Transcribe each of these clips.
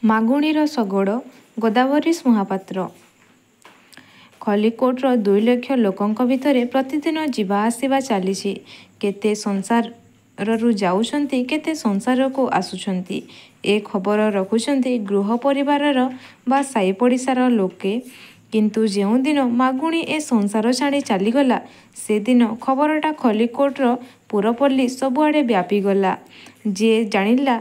ମାଗୁଣିର ଶଗଡ଼ ଗୋଦାବରୀଶ ମହାପାତ୍ର। ଖଲିକୋଟର 2 ଲକ୍ଷ ଲୋକଙ୍କ ଭିତରେ ପ୍ରତିଦିନ ଯିବା ଆସିବା ଚାଲିଛି। କେତେ ସଂସାରରୁ ଯାଉଛନ୍ତି, କେତେ ସଂସାରକୁ ଆସୁଛନ୍ତି। ଏ ଖବର ରଖୁଛନ୍ତି ଗୃହ ପରିବାରର ବା ସାଇ ପଡ଼ିଶାର ଲୋକେ। କିନ୍ତୁ ଯେଉଁଦିନ ମାଗୁଣି ଏ ସଂସାର ଛାଡ଼ି ଚାଲିଗଲା, ସେଦିନ ଖବରଟା ଖଲିକୋଟର ପୁରପଲ୍ଲୀ ସବୁଆଡ଼େ ବ୍ୟାପିଗଲା। ଯିଏ ଜାଣିଲା,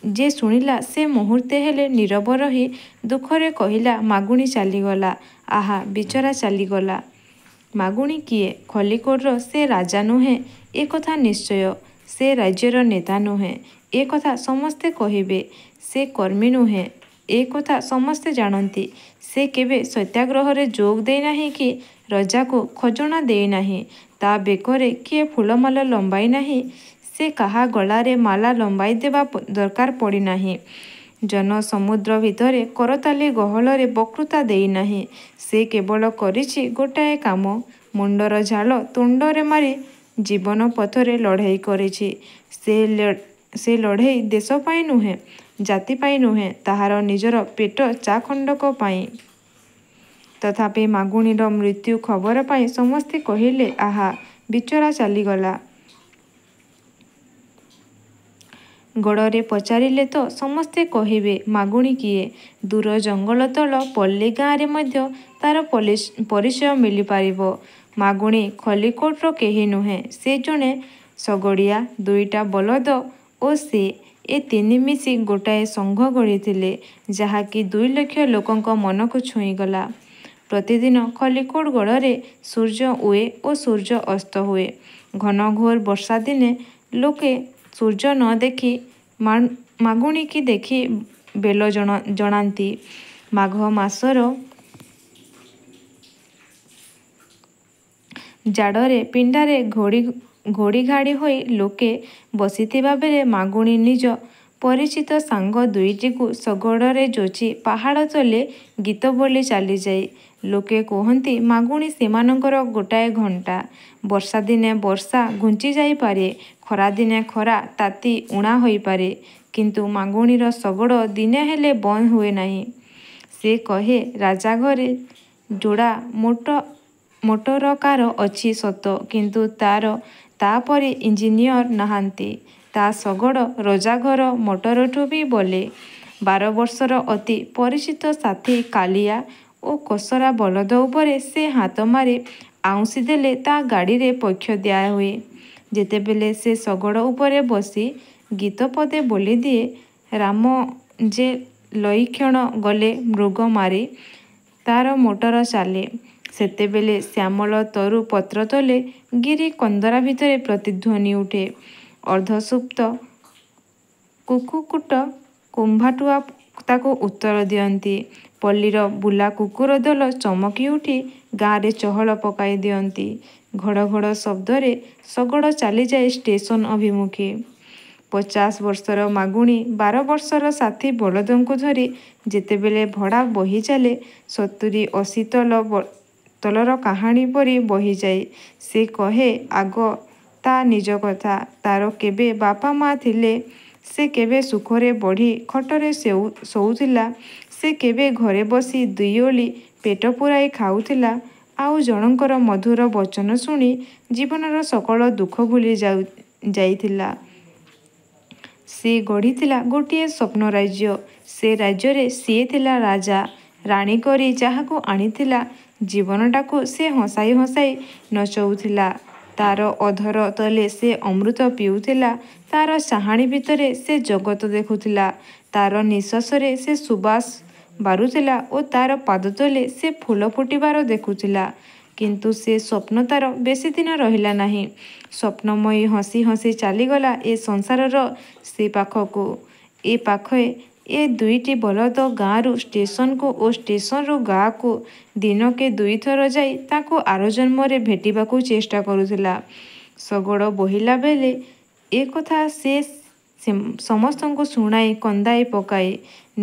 ଯିଏ ଶୁଣିଲା, ସେ ମୁହୂର୍ତ୍ତେ ହେଲେ ନୀରବ ରହି ଦୁଃଖରେ କହିଲା, ମାଗୁଣି ଚାଲିଗଲା। ଆହା, ବିଚରା ଚାଲିଗଲା। ମାଗୁଣି କିଏ? ଖଲିକୋଟର ସେ ରାଜା ନୁହେଁ, ଏ କଥା ନିଶ୍ଚୟ। ସେ ରାଜ୍ୟର ନେତା ନୁହେଁ, ଏ କଥା ସମସ୍ତେ କହିବେ। ସେ କର୍ମୀ ନୁହେଁ, ଏ କଥା ସମସ୍ତେ ଜାଣନ୍ତି। ସେ କେବେ ସତ୍ୟାଗ୍ରହରେ ଯୋଗ ଦେଇନାହିଁ କି ରଜାକୁ ଖଜଣା ଦେଇନାହିଁ। ତା ବେକରେ କିଏ ଫୁଲମାଳ ଲମ୍ବାଇ ନାହିଁ। ସେ କାହା ଗଳାରେ ମାଳା ଲମ୍ବାଇ ଦେବା ଦରକାର ପଡ଼ିନାହିଁ। ଜନସମୁଦ୍ର ଭିତରେ କରତାଲି ଗହଳରେ ବକ୍ତୃତା ଦେଇନାହିଁ। ସେ କେବଳ କରିଛି ଗୋଟାଏ କାମ, ମୁଣ୍ଡର ଝାଳ ତୁଣ୍ଡରେ ମାରି ଜୀବନ ପଥରେ ଲଢ଼େଇ କରିଛି। ସେ ଲଢ଼େଇ ଦେଶ ପାଇଁ ନୁହେଁ, ଜାତି ପାଇଁ ନୁହେଁ, ତାହାର ନିଜର ପେଟ ଚାଖଣ୍ଡକ ପାଇଁ। ତଥାପି ମାଗୁଣିର ମୃତ୍ୟୁ ଖବର ପାଇ ସମସ୍ତେ କହିଲେ, ଆହା, ବିଚରା ଚାଲିଗଲା। ଗଡ଼ରେ ପଚାରିଲେ ତ ସମସ୍ତେ କହିବେ, ମାଗୁଣି କିଏ? ଦୂର ଜଙ୍ଗଲ ତଳ ପଲ୍ଲୀ ଗାଁରେ ମଧ୍ୟ ତା'ର ପରିଚୟ ମିଳିପାରିବ। ମାଗୁଣି ଖଲିକୋଟର କେହି ନୁହେଁ, ସେ ଜଣେ ଶଗଡ଼ିଆ। 2ଟା ବଳଦ ଓ ସେ, ଏ ତିନି ମିଶି ଗୋଟାଏ ସଂଘ ଗଢ଼ିଥିଲେ, ଯାହାକି 2 ଲକ୍ଷ ଲୋକଙ୍କ ମନକୁ ଛୁଇଁଗଲା। ପ୍ରତିଦିନ ଖଲିକୋଟ ଗଡ଼ରେ ସୂର୍ଯ୍ୟ ଉଏ ଓ ସୂର୍ଯ୍ୟ ଅସ୍ତ ହୁଏ। ଘନଘୋର ବର୍ଷାଦିନେ ଲୋକେ ସୂର୍ଯ୍ୟ ନ ଦେଖି ମାଗୁଣିକି ଦେଖି ବେଳ ଜଣାନ୍ତି। ମାଘ ମାସର ଜାଡ଼ରେ ପିଣ୍ଡାରେ ଘୋଡ଼ି ଘାଡ଼ି ହୋଇ ଲୋକେ ବସିଥିବା ବେଳେ ମାଗୁଣି ନିଜ ପରିଚିତ ସାଙ୍ଗ 2ଟିକୁ ଶଗଡ଼ରେ ଯୋଚି ପାହାଡ଼ ତଳେ ଗୀତ ବୋଲି ଚାଲିଯାଏ। ଲୋକେ କହନ୍ତି, ମାଗୁଣି ସେମାନଙ୍କର ଗୋଟାଏ ଘଣ୍ଟା। ବର୍ଷାଦିନେ ବର୍ଷା ଘୁଞ୍ଚି ଯାଇପାରେ, ଖରାଦିନେ ଖରା ତାତି ଊଣା ହୋଇପାରେ, କିନ୍ତୁ ମାଗୁଣିର ଶଗଡ଼ ଦିନେ ହେଲେ ବନ୍ଦ ହୁଏ ନାହିଁ। ସେ କହେ, ରାଜା ଘରେ ଯୋଡ଼ା ମୋଟରକାର ଅଛି ସତ, କିନ୍ତୁ ତା' ପରି ଇଞ୍ଜିନିୟର ନାହାନ୍ତି। ତା ଶଗଡ଼ ରଜାଘର ମୋଟରଠୁ ବି ବଳେ। 12 ବର୍ଷର ଅତି ପରିଚିତ ସାଥୀ କାଳିଆ ଓ କସରା ବଳଦ ଉପରେ ସେ ହାତ ମାରି ଆଉଁସି ଦେଲେ ତା ଗାଡ଼ିରେ ପକ୍ଷ ଦିଆହୁଏ। ଯେତେବେଳେ ସେ ଶଗଡ଼ ଉପରେ ବସି ଗୀତ ପଦେ ବୋଲିଦିଏ, ରାମ ଯେ ଲଇକ୍ଷଣ ଗଲେ ମୃଗ ମାରି, ତା'ର ମୋଟର ଚାଲେ। ସେତେବେଳେ ଶ୍ୟାମଳ ତରୁ ପତ୍ର ତଳେ ଗିରି କନ୍ଦରା ଭିତରେ ପ୍ରତିଧ୍ୱନି ଉଠେ। ଅର୍ଦ୍ଧସୁପ୍ତ କୁକୁକୁଟ କୁମ୍ଭାଟୁଆ ତାକୁ ଉତ୍ତର ଦିଅନ୍ତି। ପଲ୍ଲୀର ବୁଲା କୁକୁର ଦଳ ଚମକି ଉଠି ଗାଁରେ ଚହଳ ପକାଇ ଦିଅନ୍ତି। ଘଡ଼ ଘଡ଼ ଶବ୍ଦରେ ଶଗଡ଼ ଚାଲିଯାଏ ଷ୍ଟେସନ ଅଭିମୁଖେ। 50 ବର୍ଷର ମାଗୁଣି 12 ବର୍ଷର ସାଥୀ ବଳଦଙ୍କୁ ଧରି ଯେତେବେଳେ ଭଡ଼ା ବହିଚାଲେ, 70-80 ତଲର କାହାଣୀ ପରି ବହିଯାଏ। ସେ କହେ ଆଗ ତା ନିଜ କଥା। ତା'ର କେବେ ବାପା ମା ଥିଲେ, ସେ କେବେ ସୁଖରେ ବଢ଼ି ଖଟରେ ଶୋଉଥିଲା, ସେ କେବେ ଘରେ ବସି 2 ଓଳି ପେଟ ପୂରାଇ ଖାଉଥିଲା, ଆଉ ଜଣଙ୍କର ମଧୁର ବଚନ ଶୁଣି ଜୀବନର ସକଳ ଦୁଃଖ ଭୁଲି ଯାଇଥିଲା। ସେ ଗଢ଼ିଥିଲା ଗୋଟିଏ ସ୍ୱପ୍ନ ରାଜ୍ୟ। ସେ ରାଜ୍ୟରେ ସିଏ ଥିଲା ରାଜା। ରାଣୀ କରି ଯାହାକୁ ଆଣିଥିଲା, ଜୀବନଟାକୁ ସେ ହସାଇ ହସାଇ ନଚଉଥିଲା। ତା'ର ଅଧର ତଳେ ସେ ଅମୃତ ପିଉଥିଲା, ତା'ର ଚାହାଣି ଭିତରେ ସେ ଜଗତ ଦେଖୁଥିଲା, ତା'ର ନିଃଶ୍ୱାସରେ ସେ ସୁବାସ ବାରୁଥିଲା ଓ ତା'ର ପାଦତଳେ ସେ ଫୁଲ ଫୁଟିବାର ଦେଖୁଥିଲା। କିନ୍ତୁ ସେ ସ୍ୱପ୍ନ ତା'ର ବେଶୀଦିନ ରହିଲା ନାହିଁ। ସ୍ୱପ୍ନମୟୀ ହସି ହସି ଚାଲିଗଲା ଏ ସଂସାରର ସେ ପାଖକୁ। ଏ ପାଖେ ଏ 2ଟି ବଳଦ ଗାଁରୁ ଷ୍ଟେସନକୁ ଓ ଷ୍ଟେସନରୁ ଗାଁକୁ ଦିନକେ 2 ଥର ଯାଇ ତାକୁ ଆର ଜନ୍ମରେ ଭେଟିବାକୁ ଚେଷ୍ଟା କରୁଥିଲା। ଶଗଡ଼ ବୋହିଲା ବେଳେ ଏ କଥା ସେ ସମସ୍ତଙ୍କୁ ଶୁଣାଇ କନ୍ଦାଇ ପକାଏ।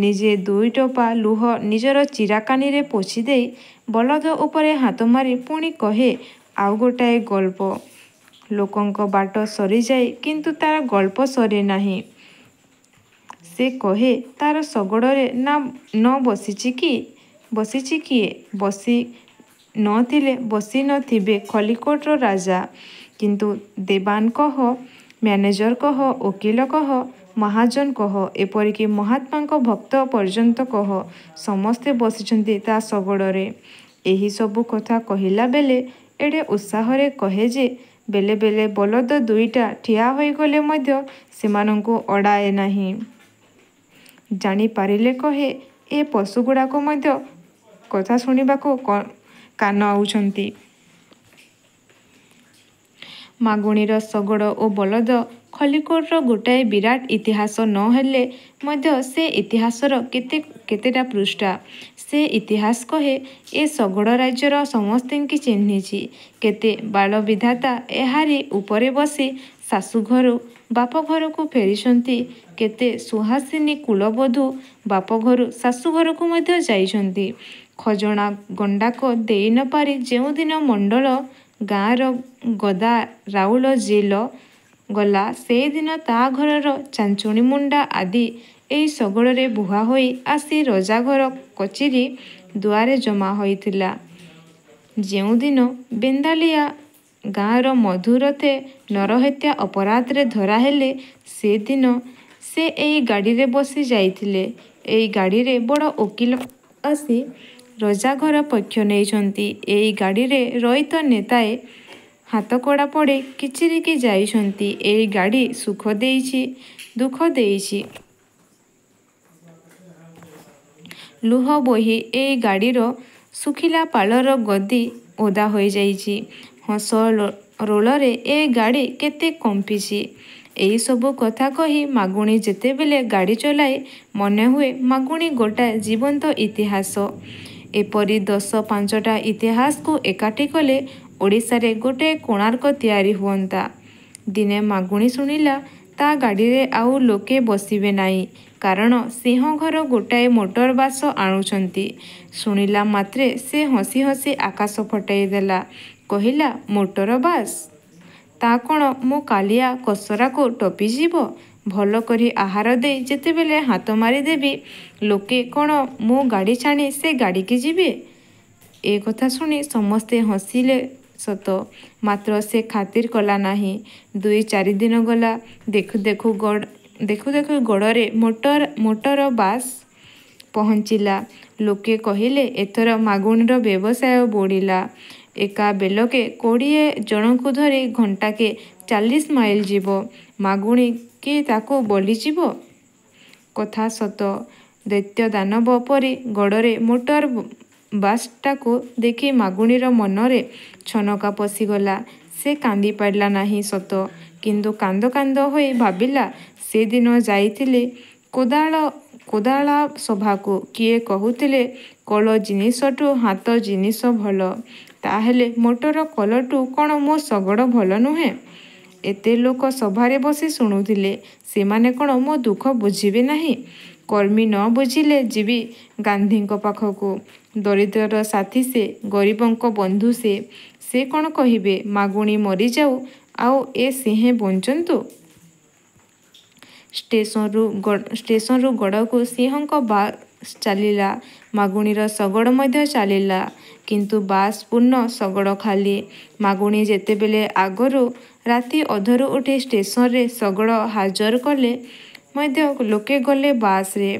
ନିଜେ 2 ଟୋପା ଲୁହ ନିଜର ଚିରା କାନିରେ ପୋଛିଦେଇ ବଳଦ ଉପରେ ହାତ ମାରି ପୁଣି କହେ, ଆଉ ଗୋଟାଏ ଗଳ୍ପ। ଲୋକଙ୍କ ବାଟ ସରିଯାଏ, କିନ୍ତୁ ତା'ର ଗଳ୍ପ ସରେ ନାହିଁ। ସେ କହେ ତାର ଶଗଡ଼ରେ ନା ନ ବସିଛି କିଏ? ବସି ନଥିଲେ ବସି ନଥିବେ ଖଲିକୋଟର ରାଜା। କିନ୍ତୁ ଦେବାନ କହ, ମ୍ୟାନେଜର କହ, ଓକିଲ କହ, ମହାଜନ କହ, ଏପରିକି ମହାତ୍ମାଙ୍କ ଭକ୍ତ ପର୍ଯ୍ୟନ୍ତ କହ, ସମସ୍ତେ ବସିଛନ୍ତି ତା ଶଗଡ଼ରେ। ଏହି ସବୁ କଥା କହିଲା ବେଳେ ଏଡ଼େ ଉତ୍ସାହରେ କହେ ଯେ ବେଳେ ବେଳେ ବଳଦ ଦୁଇଟା ଠିଆ ହୋଇଗଲେ ମଧ୍ୟ ସେମାନଙ୍କୁ ଅଡ଼ାଏ ନାହିଁ। ଜାଣିପାରିଲେ କହେ ଏ ପଶୁଗୁଡ଼ାକ ମଧ୍ୟ କଥା ଶୁଣିବାକୁ କାନ ଆଉଛନ୍ତି। ମାଗୁଣିର ଶଗଡ଼ ଓ ବଳଦ ଖଲିକୋଟର ଗୋଟାଏ ବିରାଟ ଇତିହାସ ନ ହେଲେ ମଧ୍ୟ ସେ ଇତିହାସର କେତେଟା ପୃଷ୍ଠା। ସେ ଇତିହାସ କହେ ଏ ଶଗଡ଼ ରାଜ୍ୟର ସମସ୍ତଙ୍କୁ ଚିହ୍ନିଛି। କେତେ ବାଳବିଧାତା ଏହାରି ଉପରେ ବସି ଶାଶୁଘରୁ ବାପଘରକୁ ଫେରିଛନ୍ତି। କେତେ ସୁହାସିନୀ କୁଳବଧୂ ବାପଘରୁ ଶାଶୁଘରକୁ ମଧ୍ୟ ଯାଇଛନ୍ତି। ଖଜଣା ଗଣ୍ଡାକ ଦେଇ ନ ପାରି ଯେଉଁଦିନ ମଣ୍ଡଳ ଗାଁର ଗଦା ରାଉଳ ଜେଲ ଗଲା ସେଦିନ ତା ଘରର ଚାଞ୍ଚୁଣୀ ମୁଣ୍ଡା ଆଦି ଏଇ ଶଗଡ଼ରେ ବୁହା ହୋଇ ଆସି ରଜାଘର କଚିରି ଦୁଆରେ ଜମା ହୋଇଥିଲା। ଯେଉଁଦିନ ବେନ୍ଦାଳିଆ ଗାଁର ମଧୁରଥେ ନରହତ୍ୟା ଅପରାଧରେ ଧରା ହେଲେ ସେଦିନ ସେ ଏଇ ଗାଡ଼ିରେ ବସି ଯାଇଥିଲେ। ଏଇ ଗାଡ଼ିରେ ବଡ଼ ଓକିଲ ଆସି ରଜାଘର ପକ୍ଷ ନେଇଛନ୍ତି। ଏଇ ଗାଡ଼ିରେ ରଇତ ନେତାଏ ହାତକଡ଼ା ପଡ଼ି କିଚିରିକି ଯାଇଛନ୍ତି। ଏଇ ଗାଡ଼ି ସୁଖ ଦେଇଛି, ଦୁଃଖ ଦେଇଛି। ଲୁହ ବୋହି ଏଇ ଗାଡ଼ିର ଶୁଖିଲା ପାଳର ଗଦି ଓଦା ହୋଇଯାଇଛି। ହସ ରୋଳରେ ଏ ଗାଡ଼ି କେତେ କମ୍ପିଛି। ଏଇସବୁ କଥା କହି ମାଗୁଣି ଯେତେବେଳେ ଗାଡ଼ି ଚଲାଏ ମନେହୁଏ ମାଗୁଣି ଗୋଟାଏ ଜୀବନ୍ତ ଇତିହାସ। ଏପରି 10-5ଟା ଇତିହାସକୁ ଏକାଠି କଲେ ଓଡ଼ିଶାରେ ଗୋଟାଏ କୋଣାର୍କ ତିଆରି ହୁଅନ୍ତା। ଦିନେ ମାଗୁଣି ଶୁଣିଲା ତା ଗାଡ଼ିରେ ଆଉ ଲୋକେ ବସିବେ ନାହିଁ। କାରଣ ସିଂହଘର ଗୋଟାଏ ମୋଟର ବାସ ଆଣୁଛନ୍ତି। ଶୁଣିଲା ମାତ୍ରେ ସେ ହସି ହସି ଆକାଶ ଫଟାଇ ଦେଲା। କହିଲା ମୋଟର ବାସ? ତା କ'ଣ ମୋ କାଳିଆ କସରାକୁ ଟପିଯିବ? ଭଲ କରି ଆହାର ଦେଇ ଯେତେବେଳେ ହାତ ମାରିଦେବି ଲୋକେ କ'ଣ ମୋ ଗାଡ଼ି ଛାଣି ସେ ଗାଡ଼ିକି ଯିବେ? ଏ କଥା ଶୁଣି ସମସ୍ତେ ହସିଲେ ସତ, ମାତ୍ର ସେ ଖାତିର କଲା ନାହିଁ। 2-4 ଦିନ ଗଲା। ଦେଖୁ ଦେଖୁ ଗଡ଼ରେ ମୋଟର ବାସ ପହଞ୍ଚିଲା। ଲୋକେ କହିଲେ ଏଥର ମାଗୁଣିର ବ୍ୟବସାୟ ବଢ଼ିଲା। ଏକାବେଳକେ 20 ଜଣଙ୍କୁ ଧରି ଘଣ୍ଟାକେ 40 ମାଇଲ ଯିବ। ମାଗୁଣି କି ତାକୁ ବଳିଯିବ? କଥା ସତ। ଦୈତ୍ୟଦାନବ ପରି ଗଡ଼ରେ ମୋଟର ବାସଟାକୁ ଦେଖି ମାଗୁଣିର ମନରେ ଛନକା ପଶିଗଲା। ସେ କାନ୍ଦି ପାରିଲା ନାହିଁ ସତ, କିନ୍ତୁ କାନ୍ଦ କାନ୍ଦ ହୋଇ ଭାବିଲା ସେଦିନ ଯାଇଥିଲେ କୋଦାଳ ସଭାକୁ। କିଏ କହୁଥିଲେ କଳ ଜିନିଷଠୁ ହାତ ଜିନିଷ ଭଲ। ତାହେଲେ ମୋଟର କଳଠୁ କ'ଣ ମୋ ଶଗଡ଼ ଭଲ ନୁହେଁ? ଏତେ ଲୋକ ସଭାରେ ବସି ଶୁଣୁଥିଲେ। ସେମାନେ କ'ଣ ମୋ ଦୁଃଖ ବୁଝିବେ ନାହିଁ? କର୍ମୀ ନ ବୁଝିଲେ ଯିବି ଗାନ୍ଧୀଙ୍କ ପାଖକୁ। ଦରିଦ୍ରର ସାଥୀ ସେ, ଗରିବଙ୍କ ବନ୍ଧୁ ସେ। ସେ କ'ଣ କହିବେ ମାଗୁଣି ମରିଯାଉ ଆଉ ଏ ସିଂହେ ବଞ୍ଚନ୍ତୁ। ଷ୍ଟେସନରୁ ଗଡ଼କୁ ସିଂହଙ୍କ ବାସ ଚାଲିଲା। ମାଗୁଣିର ଶଗଡ଼ ମଧ୍ୟ ଚାଲିଲା। କିନ୍ତୁ ବାସ ପୂର୍ଣ୍ଣ, ଶଗଡ଼ ଖାଲି। ମାଗୁଣି ଯେତେବେଳେ ଆଗରୁ ରାତି ଅଧରୁ ଉଠି ଷ୍ଟେସନରେ ଶଗଡ଼ ହାଜର କଲେ ମଧ୍ୟ ଲୋକେ ଗଲେ ବାସରେ।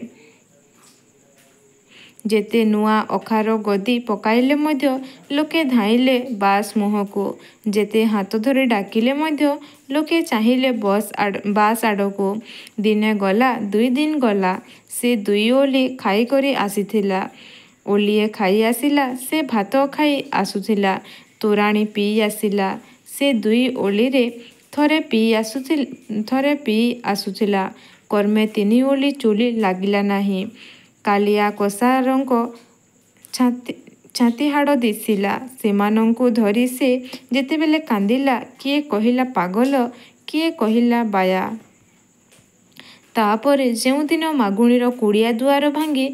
ଯେତେ ନୂଆ ଅଖାର ଗଦି ପକାଇଲେ ମଧ୍ୟ ଲୋକେ ଧାଇଁଲେ ବାସ ମୁହଁକୁ। ଯେତେ ହାତ ଧରି ଡାକିଲେ ମଧ୍ୟ ଲୋକେ ଚାହିଁଲେ ବାସ ଆଡ଼କୁ। ଦିନେ ଗଲା, 2 ଦିନ ଗଲା। ସେ 2 ଓଳି ଖାଇକରି ଆସିଥିଲା। ଓଳିଏ ଖାଇ ଆସିଲା। ସେ ଭାତ ଖାଇ ଆସୁଥିଲା, ତୋରାଣି ପିଇ ଆସିଲା। ସେ 2 ଓଳିରେ ଥରେ ପିଇ ଆସୁଥିଲା। କ୍ରମେ 3 ଓଳି ଚୁଲି ଲାଗିଲା ନାହିଁ। କାଳିଆ କସାରଙ୍କ ଛାତିହାଡ଼ ଦିଶିଲା। ସେମାନଙ୍କୁ ଧରି ସେ ଯେତେବେଳେ କାନ୍ଦିଲା, କିଏ କହିଲା ପାଗଳ, କିଏ କହିଲା ବାୟା। ତାପରେ ଯେଉଁଦିନ ମାଗୁଣୀର କୁଡ଼ିଆ ଦୁଆର ଭାଙ୍ଗି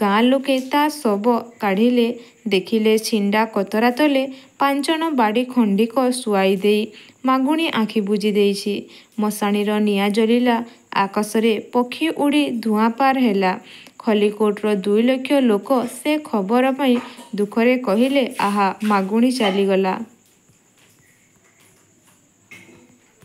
ଗାଁ ଲୋକେ ତା ଶବ କାଢ଼ିଲେ, ଦେଖିଲେ ଛିଣ୍ଡା କତରା ତଳେ 5ଜଣ ବାଡ଼ି ଖଣ୍ଡିକ ଶୁଆଇ ଦେଇ ମାଗୁଣୀ ଆଖି ବୁଜି ଦେଇଛି। ମଶାଣିର ନିଆଁ ଜଳିଲା, ଆକାଶରେ ପକ୍ଷୀ ଉଡ଼ି ଧୂଆଁ ପାର ହେଲା। ଖଲିକୋଟର 2 ଲକ୍ଷ ଲୋକ ସେ ଖବର ପାଇ ଦୁଃଖରେ କହିଲେ, ଆହା, ମାଗୁଣୀ ଚାଲିଗଲା।